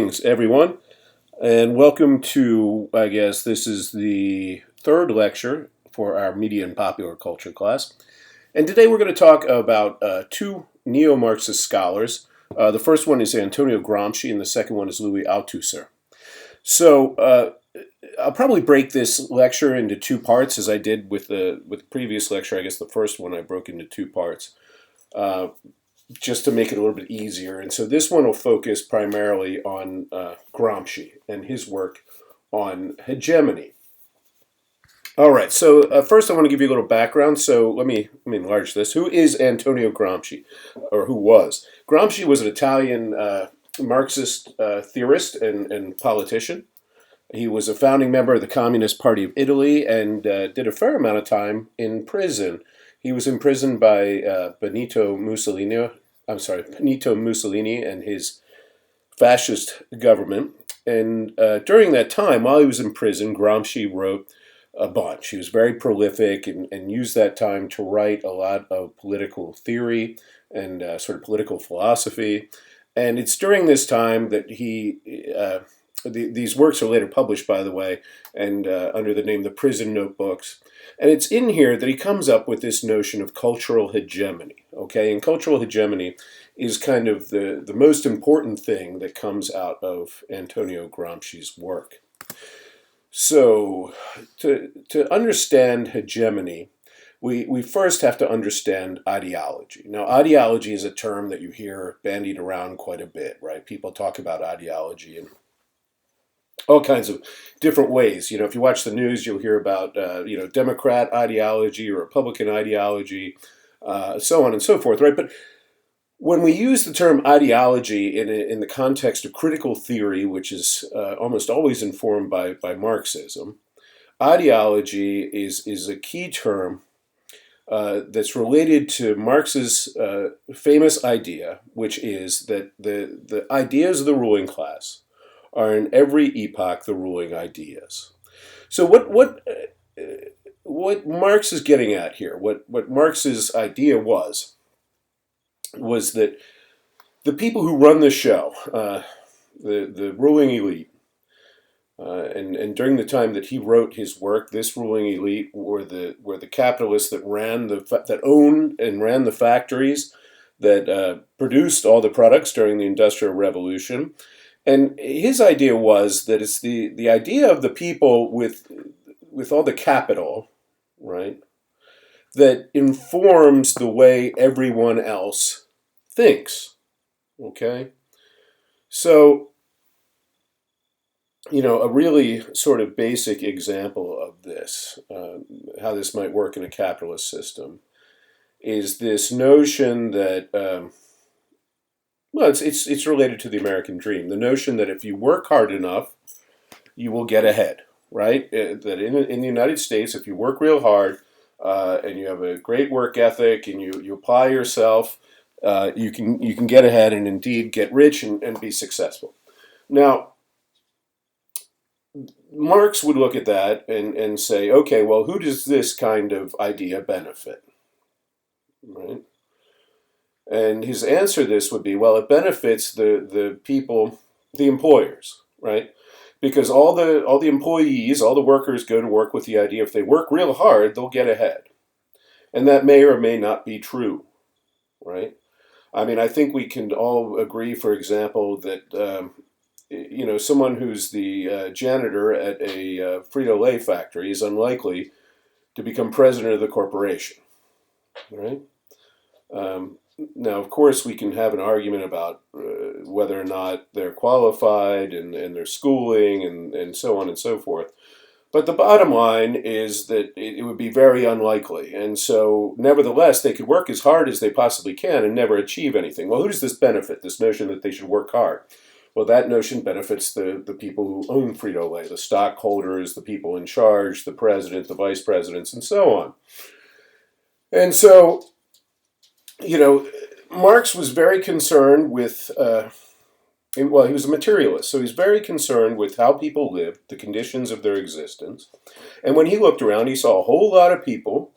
Greetings, everyone, and welcome to, I guess, this is the third lecture for our Media and Popular Culture class. And today we're going to talk about two neo-Marxist scholars. The first one is Antonio Gramsci, and the second one is Louis Althusser. So I'll probably break this lecture into two parts, as I did with the previous lecture. I guess the first one I broke into two parts. Just to make it a little bit easier. And so this one will focus primarily on Gramsci and his work on hegemony. All right, so first I want to give you a little background. So let me enlarge this. Who is Antonio Gramsci, or who was? Gramsci was an Italian Marxist theorist and politician. He was a founding member of the Communist Party of Italy and did a fair amount of time in prison. He was imprisoned by Benito Mussolini and his fascist government. And during that time, while he was in prison, Gramsci wrote a bunch. He was very prolific and used that time to write a lot of political theory and sort of political philosophy. And it's during this time that these works are later published, by the way, and under the name The Prison Notebooks. And it's in here that he comes up with this notion of cultural hegemony, okay? And cultural hegemony is kind of the most important thing that comes out of Antonio Gramsci's work. So to understand hegemony, we first have to understand ideology. Now, ideology is a term that you hear bandied around quite a bit, right? People talk about ideology in all kinds of different ways. You know, if you watch the news, you'll hear about, Democrat ideology or Republican ideology, so on and so forth, right? But when we use the term ideology in the context of critical theory, which is almost always informed by Marxism, ideology is a key term that's related to Marx's famous idea, which is that the ideas of the ruling class are in every epoch the ruling ideas. So what Marx is getting at here, what Marx's idea was that the people who run the show, the ruling elite, and during the time that he wrote his work, this ruling elite were the capitalists that owned and ran the factories that produced all the products during the Industrial Revolution. And his idea was that it's the idea of the people with all the capital, right, that informs the way everyone else thinks, okay? So, a really sort of basic example of this, how this might work in a capitalist system, is this notion that it's related to the American dream. The notion that if you work hard enough, you will get ahead, right? That in the United States, if you work real hard and you have a great work ethic and you apply yourself, you can get ahead and indeed get rich and be successful. Now, Marx would look at that and say, okay, well, who does this kind of idea benefit, right? And his answer to this would be, well, it benefits the people, the employers, right? Because all the employees, all the workers go to work with the idea if they work real hard, they'll get ahead. And that may or may not be true, right? I mean, I think we can all agree, for example, that, someone who's the janitor at a Frito-Lay factory is unlikely to become president of the corporation, right? Now, of course, we can have an argument about whether or not they're qualified and their schooling and so on and so forth. But the bottom line is that it would be very unlikely. And so, nevertheless, they could work as hard as they possibly can and never achieve anything. Well, who does this benefit, this notion that they should work hard? Well, that notion benefits the people who own Frito-Lay, the stockholders, the people in charge, the president, the vice presidents, and so on. And so, Marx was very concerned with, he was a materialist, so he's very concerned with how people lived, the conditions of their existence. And when he looked around, he saw a whole lot of people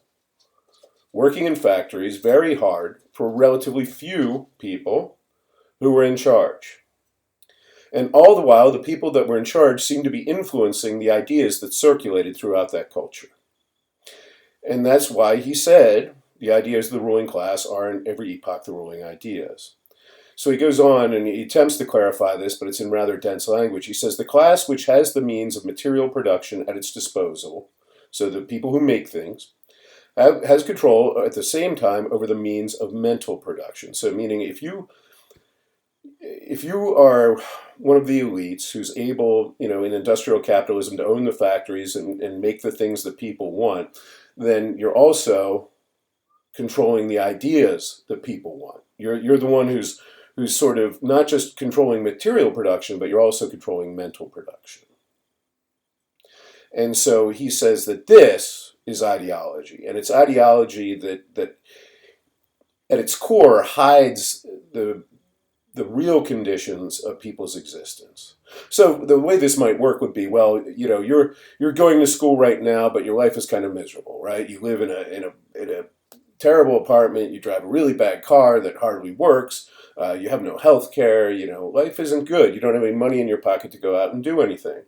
working in factories very hard for relatively few people who were in charge. And all the while, the people that were in charge seemed to be influencing the ideas that circulated throughout that culture. And that's why he said the ideas of the ruling class are in every epoch the ruling ideas. So he goes on and he attempts to clarify this, but it's in rather dense language. He says the class which has the means of material production at its disposal, so the people who make things, has control at the same time over the means of mental production. So meaning if you are one of the elites who's able, in industrial capitalism to own the factories and make the things that people want, then you're also controlling the ideas that people want. You're the one who's sort of not just controlling material production, but you're also controlling mental production. And so he says that this is ideology, and it's ideology that at its core hides the real conditions of people's existence. So the way this might work would be, well, you're going to school right now, but your life is kind of miserable, right? You live in a terrible apartment, you drive a really bad car that hardly works, you have no health care, life isn't good, you don't have any money in your pocket to go out and do anything.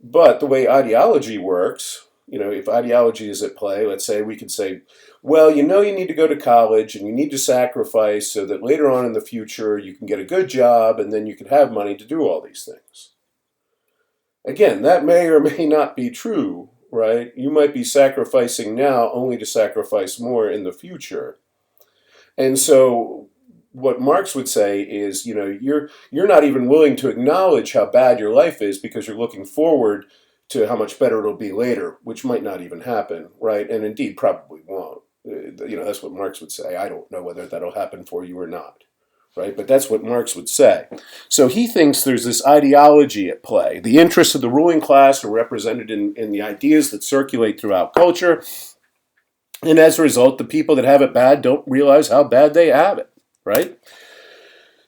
But the way ideology works, if ideology is at play, let's say we could say, well, you need to go to college and you need to sacrifice so that later on in the future you can get a good job and then you can have money to do all these things. Again, that may or may not be true, right? You might be sacrificing now only to sacrifice more in the future. And so what Marx would say is, you're not even willing to acknowledge how bad your life is because you're looking forward to how much better it'll be later, which might not even happen, right? And indeed probably won't. That's what Marx would say. I don't know whether that'll happen for you or not, right? But that's what Marx would say. So he thinks there's this ideology at play. The interests of the ruling class are represented in the ideas that circulate throughout culture. And as a result, the people that have it bad don't realize how bad they have it, right?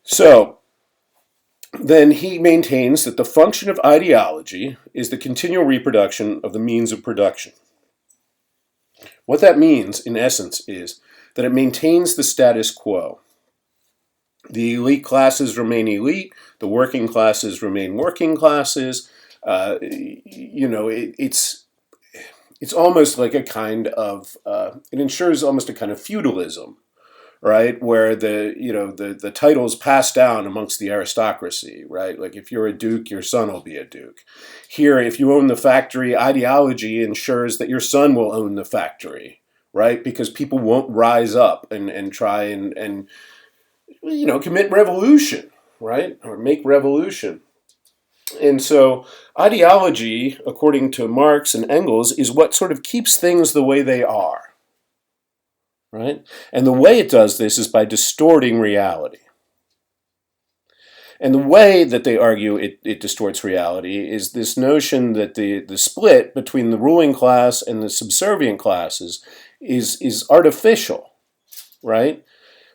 So then he maintains that the function of ideology is the continual reproduction of the means of production. What that means, in essence, is that it maintains the status quo. The elite classes remain elite, the working classes remain working classes. It's almost like a kind of, it ensures almost a kind of feudalism, right? Where the titles pass down amongst the aristocracy, right? Like if you're a duke, your son will be a duke. Here, if you own the factory, ideology ensures that your son will own the factory, right? Because people won't rise up and try and commit revolution, right? Or make revolution. And so ideology, according to Marx and Engels, is what sort of keeps things the way they are, right? And the way it does this is by distorting reality. And the way that they argue it distorts reality is this notion that the split between the ruling class and the subservient classes is artificial, right?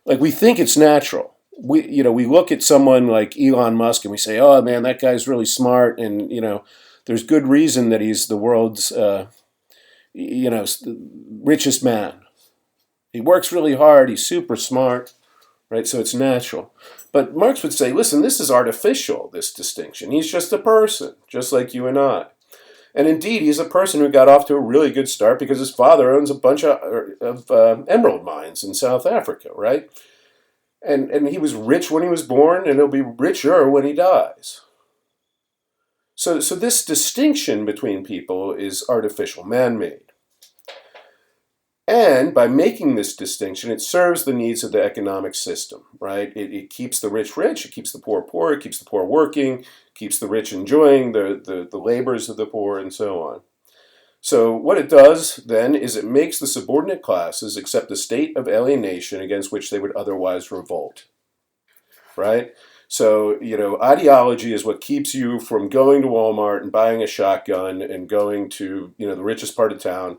Like we think it's natural. We look at someone like Elon Musk and we say, oh man, that guy's really smart, and there's good reason that he's the world's richest man. He works really hard, he's super smart, right? So it's natural. But Marx would say, listen, this is artificial, this distinction. He's just a person, just like you and I. And indeed, he's a person who got off to a really good start because his father owns a bunch of emerald mines in South Africa, right? And he was rich when he was born, and he'll be richer when he dies. So this distinction between people is artificial, man-made. And by making this distinction, it serves the needs of the economic system, right? It keeps the rich rich, it keeps the poor, it keeps the poor working, keeps the rich enjoying the labors of the poor, and so on. So what it does, then, is it makes the subordinate classes accept a state of alienation against which they would otherwise revolt, right? So, ideology is what keeps you from going to Walmart and buying a shotgun and going to, the richest part of town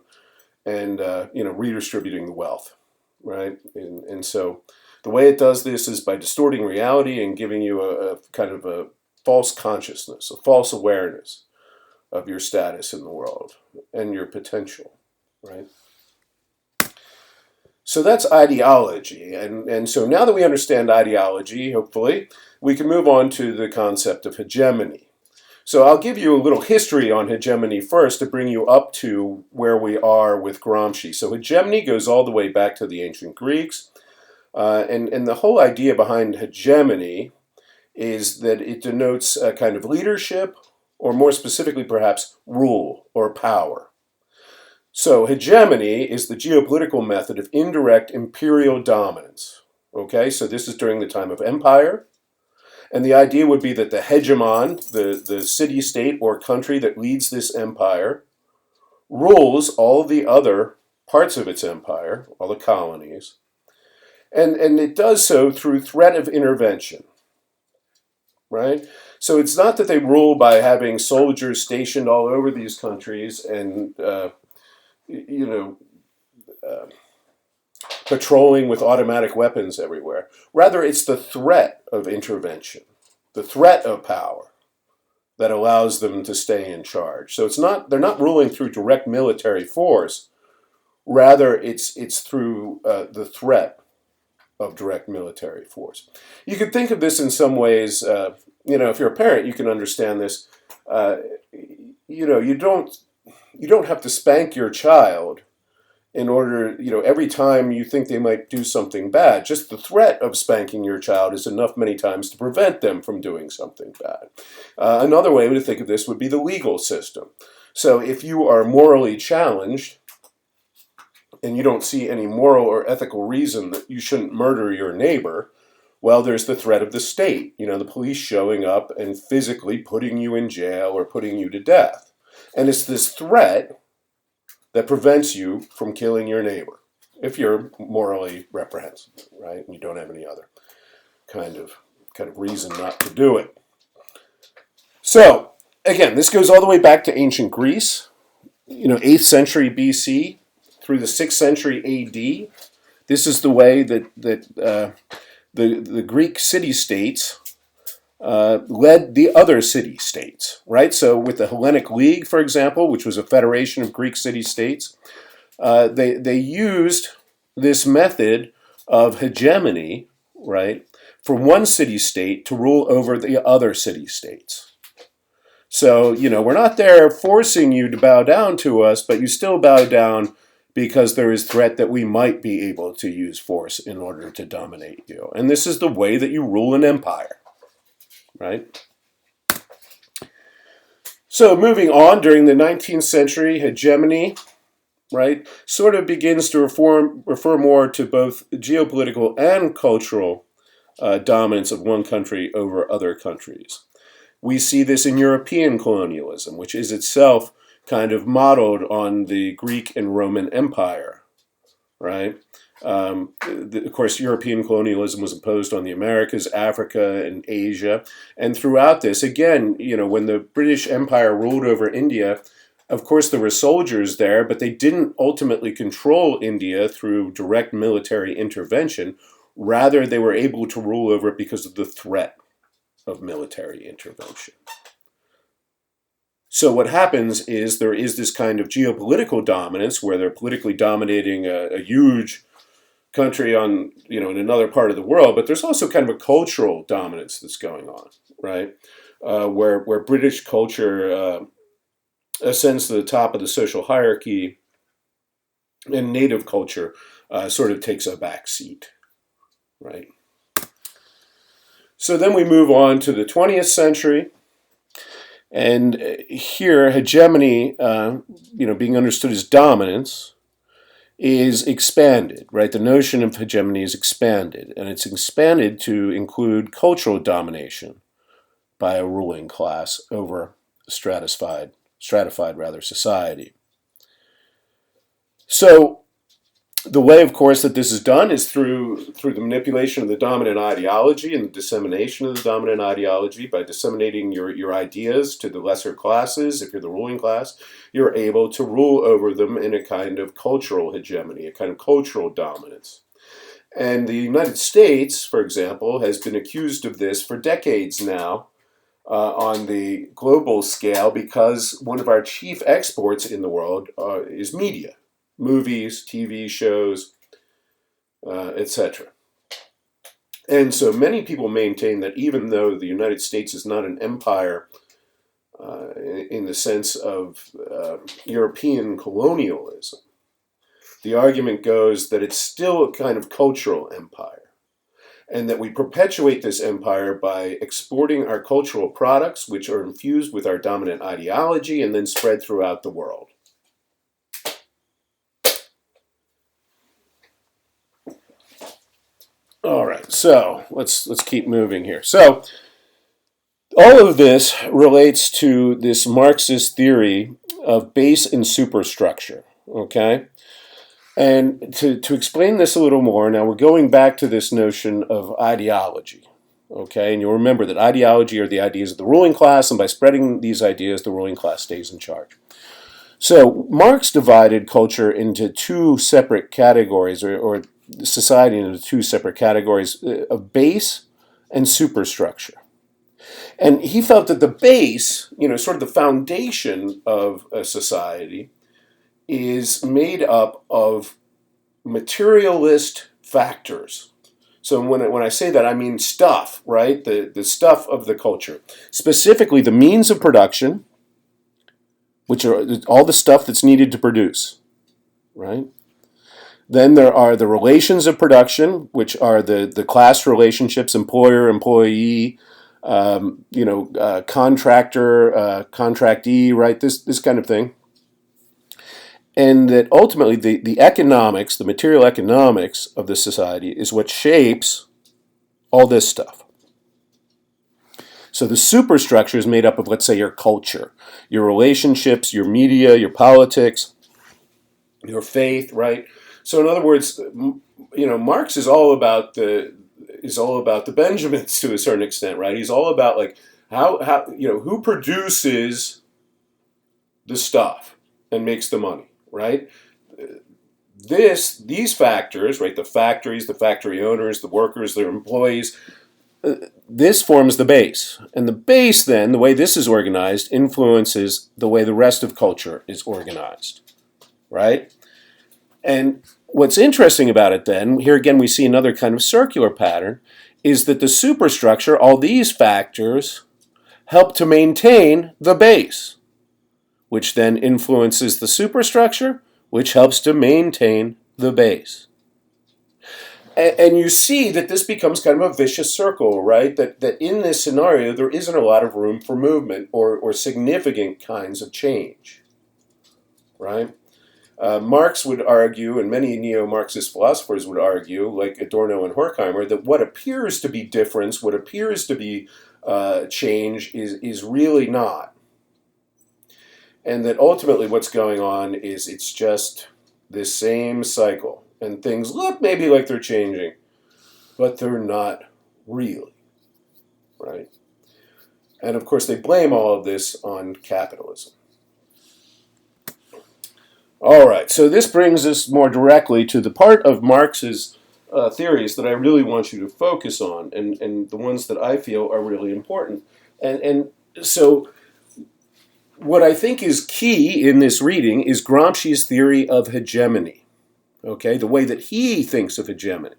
and, redistributing the wealth, right? And so the way it does this is by distorting reality and giving you a kind of a false consciousness, a false awareness of your status in the world and your potential, right? So that's ideology. And so now that we understand ideology, hopefully, we can move on to the concept of hegemony. So I'll give you a little history on hegemony first to bring you up to where we are with Gramsci. So hegemony goes all the way back to the ancient Greeks. And the whole idea behind hegemony is that it denotes a kind of leadership, or more specifically perhaps rule or power. So hegemony is the geopolitical method of indirect imperial dominance. Okay, so this is during the time of empire. And the idea would be that the hegemon, the city-state or country that leads this empire, rules all the other parts of its empire, all the colonies, and it does so through threat of intervention, right? So it's not that they rule by having soldiers stationed all over these countries and, you know, patrolling with automatic weapons everywhere. Rather, it's the threat of intervention, the threat of power that allows them to stay in charge. So it's not, they're not ruling through direct military force. Rather, it's through the threat of direct military force. You could think of this in some ways, you know, if you're a parent, you can understand this. You know, you don't have to spank your child in order, you know, every time you think they might do something bad. Just the threat of spanking your child is enough many times to prevent them from doing something bad. Another way to think of this would be the legal system. So if you are morally challenged and you don't see any moral or ethical reason that you shouldn't murder your neighbor, well, there's the threat of the state, you know, the police showing up and physically putting you in jail or putting you to death. And it's this threat that prevents you from killing your neighbor if you're morally reprehensible, right? And you don't have any other kind of reason not to do it. So, again, this goes all the way back to ancient Greece, you know, 8th century BC through the 6th century AD. This is the way that the Greek city-states led the other city-states, right? So with the Hellenic League, for example, which was a federation of Greek city-states, they used this method of hegemony, right, for one city-state to rule over the other city-states. So, you know, we're not there forcing you to bow down to us, but you still bow down because there is threat that we might be able to use force in order to dominate you. And this is the way that you rule an empire, right? So moving on, during the 19th century, hegemony, right, sort of begins to refer more to both geopolitical and cultural dominance of one country over other countries. We see this in European colonialism, which is itself kind of modeled on the Greek and Roman Empire, right? Of course, European colonialism was imposed on the Americas, Africa, and Asia. And throughout this, again, you know, when the British Empire ruled over India, of course, there were soldiers there, but they didn't ultimately control India through direct military intervention. Rather, they were able to rule over it because of the threat of military intervention. So what happens is there is this kind of geopolitical dominance where they're politically dominating a huge country on, you know, in another part of the world, but there's also kind of a cultural dominance that's going on, right? Where British culture ascends to the top of the social hierarchy, and native culture sort of takes a back seat, right? So then we move on to the 20th century. And here, hegemony, you know, being understood as dominance, is expanded, right? The notion of hegemony is expanded, and it's expanded to include cultural domination by a ruling class over stratified society. So the way, of course, that this is done is through the manipulation of the dominant ideology and the dissemination of the dominant ideology. By disseminating your ideas to the lesser classes, if you're the ruling class, you're able to rule over them in a kind of cultural hegemony, a kind of cultural dominance. And the United States, for example, has been accused of this for decades now on the global scale because one of our chief exports in the world is media. Movies, TV shows, etc. And so many people maintain that even though the United States is not an empire in the sense of European colonialism, the argument goes that it's still a kind of cultural empire, and that we perpetuate this empire by exporting our cultural products, which are infused with our dominant ideology and then spread throughout the world. All right, so let's keep moving here. So all of this relates to this Marxist theory of base and superstructure, okay? And to explain this a little more, now we're going back to this notion of ideology, okay? And you'll remember that ideology are the ideas of the ruling class, and by spreading these ideas, the ruling class stays in charge. So Marx divided culture into two separate categories, or society into two separate categories of base and superstructure. And he felt that the base, sort of the foundation of a society, is made up of materialist factors. So when I say that, I mean stuff, right? The stuff of the culture. Specifically, the means of production, which are all the stuff that's needed to produce, right? Then there are the relations of production, which are the class relationships, employer, employee, contractor, contractee, right? This kind of thing. And that ultimately the economics, the material economics of the society is what shapes all this stuff. So the superstructure is made up of, let's say, your culture, your relationships, your media, your politics, your faith, right? So in other words, Marx is all about the Benjamins to a certain extent, right? He's all about like how who produces the stuff and makes the money, right? These factors, right? The factories, the factory owners, the workers, their employees. This forms the base, and the base then, the way this is organized, influences the way the rest of culture is organized, right? And what's interesting about it then, here again we see another kind of circular pattern, is that the superstructure, all these factors, help to maintain the base, which then influences the superstructure, which helps to maintain the base. And you see that this becomes kind of a vicious circle, right? That in this scenario, there isn't a lot of room for movement or significant kinds of change, right? Marx would argue, and many neo-Marxist philosophers would argue, like Adorno and Horkheimer, that what appears to be difference, what appears to be change, is really not. And that ultimately what's going on is it's just this same cycle. And things look maybe like they're changing, but they're not really, right? And of course they blame all of this on capitalism. All right, so this brings us more directly to the part of Marx's theories that I really want you to focus on, and the ones that I feel are really important. And so what I think is key in this reading is Gramsci's theory of hegemony. Okay, the way that he thinks of hegemony.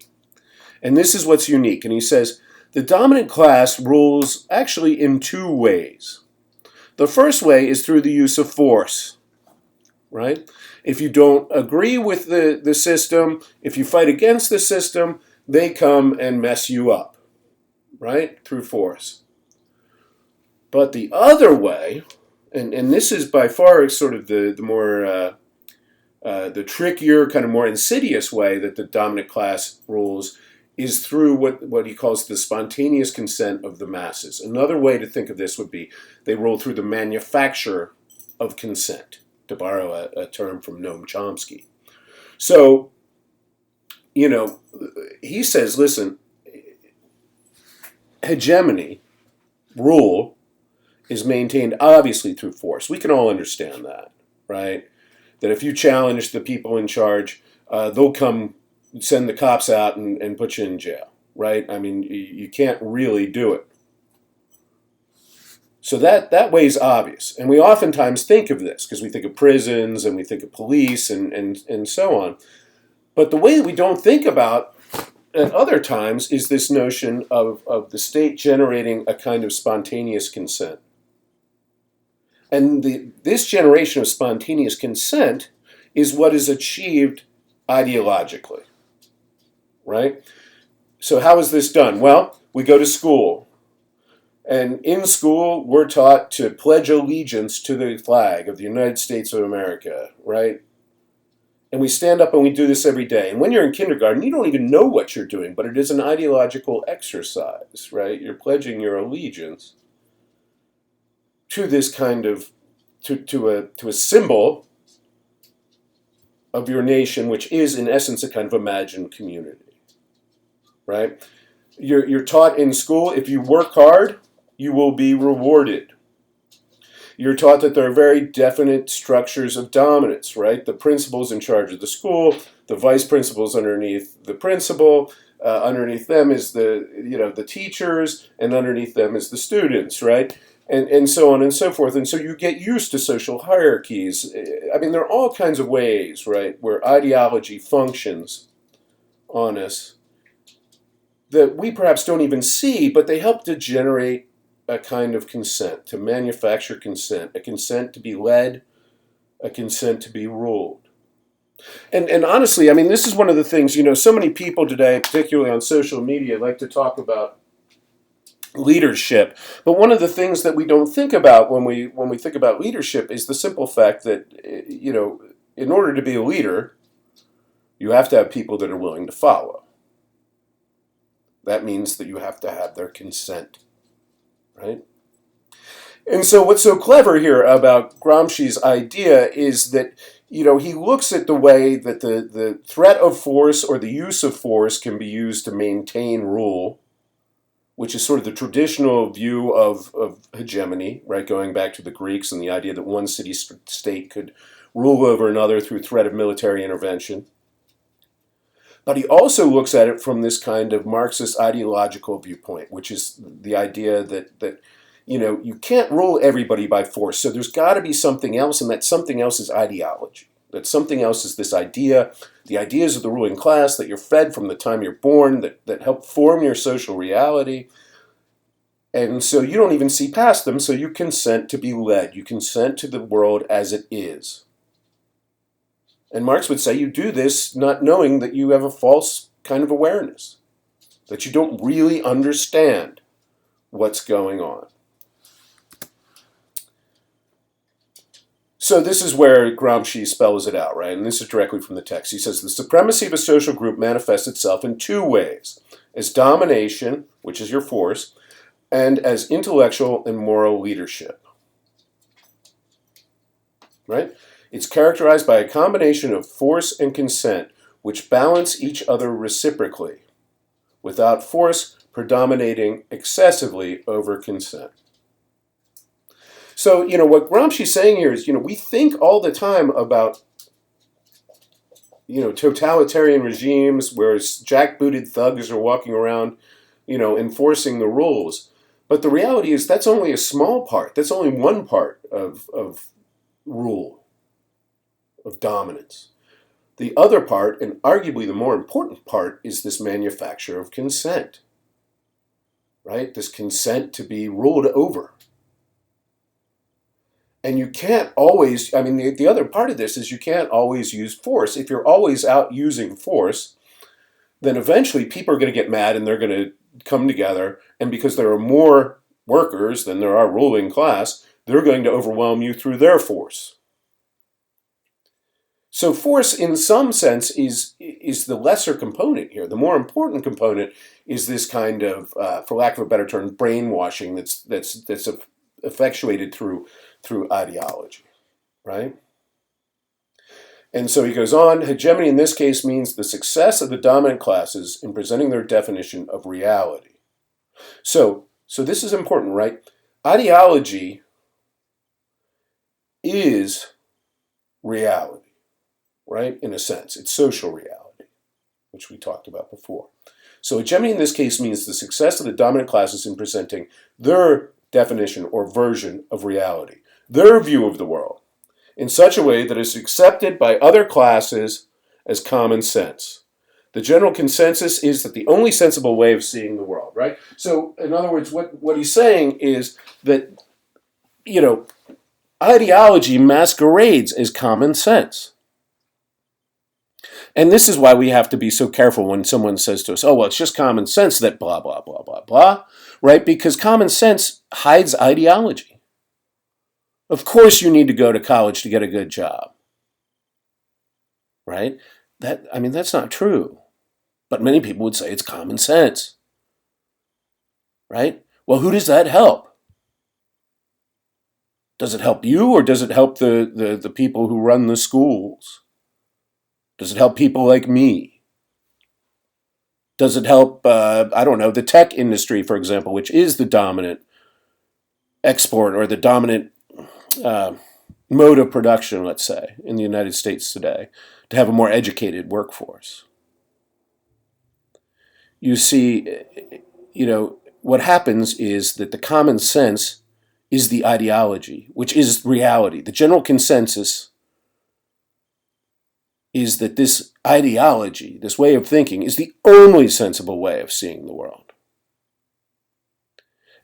And this is what's unique. And he says, the dominant class rules actually in two ways. The first way is through the use of force, right? If you don't agree with the system, if you fight against the system, they come and mess you up, right? Through force. But the other way, and this is by far sort of the more... the trickier, kind of more insidious way that the dominant class rules is through what he calls the spontaneous consent of the masses. Another way to think of this would be they rule through the manufacture of consent, to borrow a term from Noam Chomsky. So, he says, listen, hegemony, rule, is maintained obviously through force. We can all understand that, right? That if you challenge the people in charge, they'll come send the cops out and put you in jail, right? I mean, you can't really do it. So that way is obvious. And we oftentimes think of this because we think of prisons and we think of police and so on. But the way that we don't think about at other times is this notion of the state generating a kind of spontaneous consent. And this generation of spontaneous consent is what is achieved ideologically, right? So how is this done? Well, we go to school. And in school, we're taught to pledge allegiance to the flag of the United States of America, right? And we stand up and we do this every day. And when you're in kindergarten, you don't even know what you're doing, but it is an ideological exercise, right? You're pledging your allegiance to this kind of, to a symbol of your nation, which is in essence a kind of imagined community, right? You're taught in school, if you work hard, you will be rewarded. You're taught that there are very definite structures of dominance, right? The principal's in charge of the school, the vice principal's underneath the principal, underneath them is the teachers, and underneath them is the students, right? And so on and so forth. And so you get used to social hierarchies. I mean, there are all kinds of ways, right, where ideology functions on us that we perhaps don't even see, but they help to generate a kind of consent, to manufacture consent, a consent to be led, a consent to be ruled. And honestly, I mean, this is one of the things, so many people today, particularly on social media, like to talk about leadership. But one of the things that we don't think about when we think about leadership is the simple fact that, in order to be a leader, you have to have people that are willing to follow. That means that you have to have their consent. Right? And so what's so clever here about Gramsci's idea is that, he looks at the way that the threat of force or the use of force can be used to maintain rule, which is sort of the traditional view of hegemony, right? Going back to the Greeks and the idea that one city-state could rule over another through threat of military intervention. But he also looks at it from this kind of Marxist ideological viewpoint, which is the idea that you can't rule everybody by force. So there's got to be something else, and that something else is ideology. That something else is this idea, the ideas of the ruling class that you're fed from the time you're born, that help form your social reality. And so you don't even see past them, so you consent to be led. You consent to the world as it is. And Marx would say you do this not knowing that you have a false kind of awareness, that you don't really understand what's going on. So this is where Gramsci spells it out, right? And this is directly from the text. He says, the supremacy of a social group manifests itself in two ways: as domination, which is your force, and as intellectual and moral leadership. Right? It's characterized by a combination of force and consent, which balance each other reciprocally, without force predominating excessively over consent. So, what Gramsci's saying here is, we think all the time about, totalitarian regimes where jackbooted thugs are walking around, enforcing the rules. But the reality is that's only a small part. That's only one part of rule, of dominance. The other part, and arguably the more important part, is this manufacture of consent, right? This consent to be ruled over. And you can't always, the other part of this is you can't always use force. If you're always out using force, then eventually people are going to get mad and they're going to come together. And because there are more workers than there are ruling class, they're going to overwhelm you through their force. So force, in some sense, is the lesser component here. The more important component is this kind of, for lack of a better term, brainwashing that's effectuated through ideology, right? And so he goes on, hegemony in this case means the success of the dominant classes in presenting their definition of reality. So this is important, right? Ideology is reality, right? In a sense, it's social reality, which we talked about before. So hegemony in this case means the success of the dominant classes in presenting their definition or version of reality, their view of the world, in such a way that is accepted by other classes as common sense. The general consensus is that the only sensible way of seeing the world, right? So, in other words, what he's saying is that, you know, ideology masquerades as common sense. And this is why we have to be so careful when someone says to us, oh, well, it's just common sense that blah, blah, blah, blah, blah, right? Because common sense hides ideology. Of course you need to go to college to get a good job, right? That's not true. But many people would say it's common sense, right? Well, who does that help? Does it help you, or does it help the people who run the schools? Does it help people like me? Does it help, I don't know, the tech industry, for example, which is the dominant export or the dominant mode of production, let's say, in the United States today, to have a more educated workforce? You see, what happens is that the common sense is the ideology, which is reality. The general consensus is that this ideology, this way of thinking, is the only sensible way of seeing the world.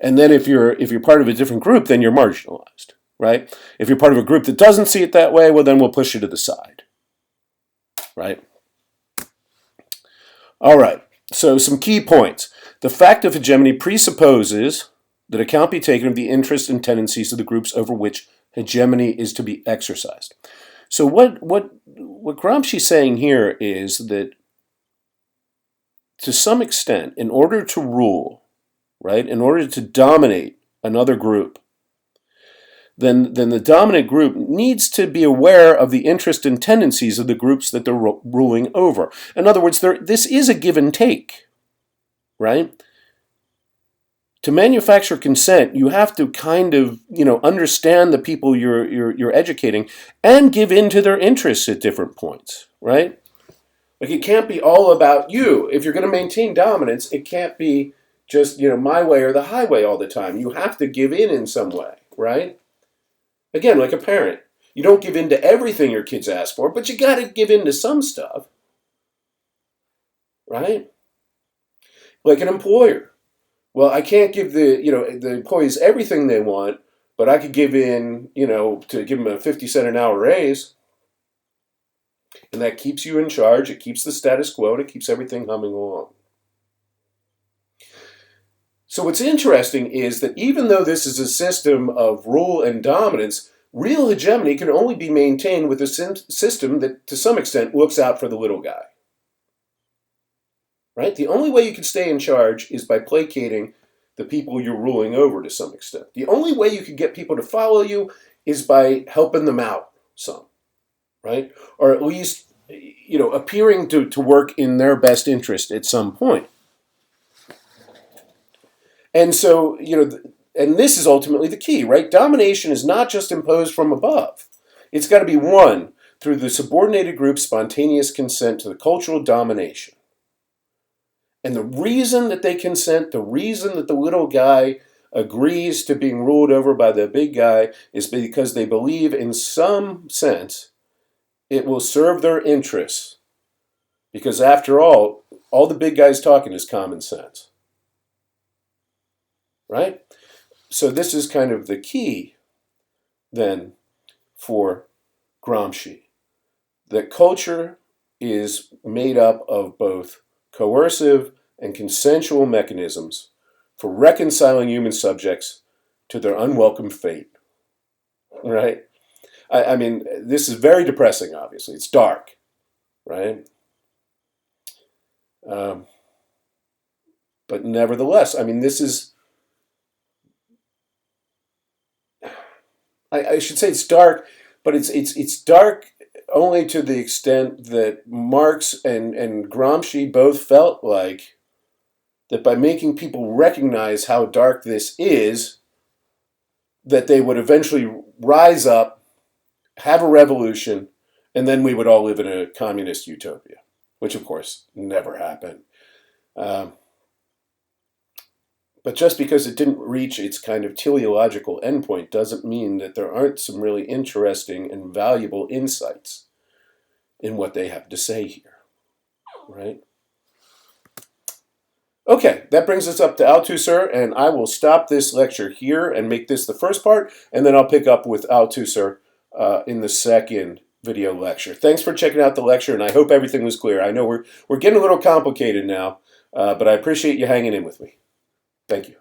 And then if you're part of a different group, then you're marginalized, right? If you're part of a group that doesn't see it that way, well, then we'll push you to the side, right? All right, so some key points. The fact of hegemony presupposes that account be taken of the interests and tendencies of the groups over which hegemony is to be exercised. So what Gramsci's saying here is that, to some extent, in order to rule, right, in order to dominate another group, then the dominant group needs to be aware of the interests and tendencies of the groups that they're ruling over. In other words, this is a give and take, right? To manufacture consent, you have to kind of, understand the people you're educating and give in to their interests at different points, right? Like, it can't be all about you. If you're going to maintain dominance, it can't be just, my way or the highway all the time. You have to give in some way, right? Again, like a parent. You don't give in to everything your kids ask for, but you got to give in to some stuff, right? Like an employer. Well, I can't give the employees everything they want, but I could give in, to give them a 50 cent an hour raise. And that keeps you in charge. It keeps the status quo. And it keeps everything humming along. So what's interesting is that even though this is a system of rule and dominance, real hegemony can only be maintained with a system that, to some extent, looks out for the little guy. Right? The only way you can stay in charge is by placating the people you're ruling over to some extent. The only way you can get people to follow you is by helping them out some, right? Or at least, appearing to work in their best interest at some point. And so, and this is ultimately the key, right? Domination is not just imposed from above. It's got to be won through the subordinated group's spontaneous consent to the cultural domination. And the reason that they consent, the reason that the little guy agrees to being ruled over by the big guy, is because they believe in some sense it will serve their interests. Because after all the big guy's talking is common sense. Right? So this is kind of the key, then, for Gramsci. That culture is made up of both coercive and consensual mechanisms for reconciling human subjects to their unwelcome fate. Right? I mean, this is very depressing, obviously. It's dark, right? But nevertheless, this is... I should say it's dark, but it's dark only to the extent that Marx and Gramsci both felt like that by making people recognize how dark this is, that they would eventually rise up, have a revolution, and then we would all live in a communist utopia, which of course never happened. But just because it didn't reach its kind of teleological endpoint doesn't mean that there aren't some really interesting and valuable insights in what they have to say here, right? Okay, that brings us up to Althusser, and I will stop this lecture here and make this the first part, and then I'll pick up with Althusser in the second video lecture. Thanks for checking out the lecture, and I hope everything was clear. I know we're getting a little complicated now, but I appreciate you hanging in with me. Thank you.